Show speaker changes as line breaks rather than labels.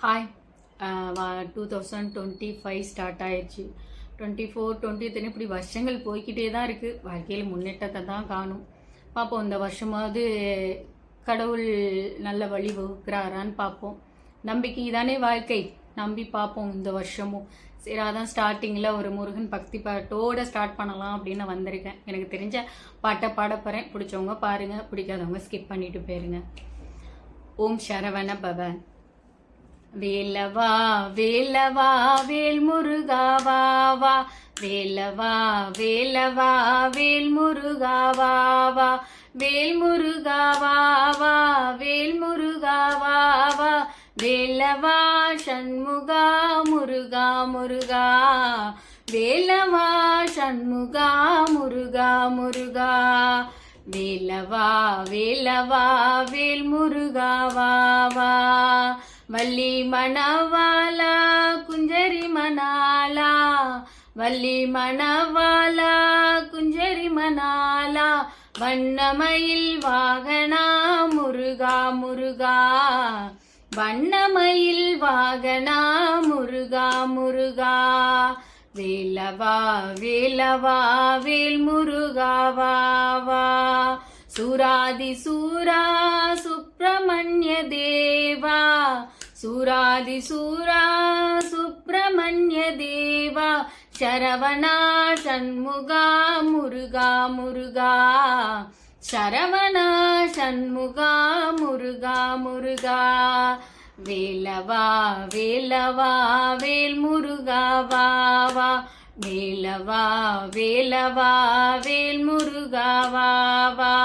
Hi. 2025 start ஆயிடுச்சு. 24, 23 இப்படி வருஷங்கள் போய்கிட்டே தான் இருக்குது. வாழ்க்கையில் முன்னேற்றத்தை தான் காணும். பார்ப்போம், இந்த வருஷமாவது கடவுள் நல்ல வழி வகுக்கிறாரான்னு பார்ப்போம். நம்பிக்கை தானே வாழ்க்கை, நம்பி பார்ப்போம் இந்த வருஷமும். சரி, அதான் ஸ்டார்டிங்கில் ஒரு முருகன் பக்தி பாட்டோட ஸ்டார்ட் பண்ணலாம் அப்படின்னு வந்திருக்கேன். எனக்கு தெரிஞ்ச பாட்டை பாட போகிறேன். பிடிச்சவங்க பாருங்கள், பிடிக்காதவங்க ஸ்கிப் பண்ணிட்டு போயிருங்க. ஓம் சரவண பவ. வேலவா வேலவா வேல் முருகாவா வா, வேலவா வேலவா வேல் முருகாவா வா, வேல் முருகாவா வா, வேல் முருகாவா வா, வேலவா சண்முகா முருகா முருகா, வேலவா சண்முகா முருகா முருகா, வேலவா வேலவா வேல் முருகாவா வா, வள்ளி மணவாலா குஞ்சரி மணாலா, வள்ளி மணவாலா குஞ்சரி மணாலா, வண்ணமயில் வாகனா முருகா முருகா, வண்ணமயில் வாகனா முருகா முருகா, வேலவா வேலவா வேல் முருகாவா வா, சூராதி சூரா சுப்பிரமணிய தேவா, சூராதி சூரா சுப்பிரமணிய தேவா, சரவணா சண்முகா முருகா முருகா, சரவணா சண்முகா முருகா முருகா, வேலவா வேலவா வேல் முருகாவா வா, வேலவா வேலவா வேல் முருகாவா வா.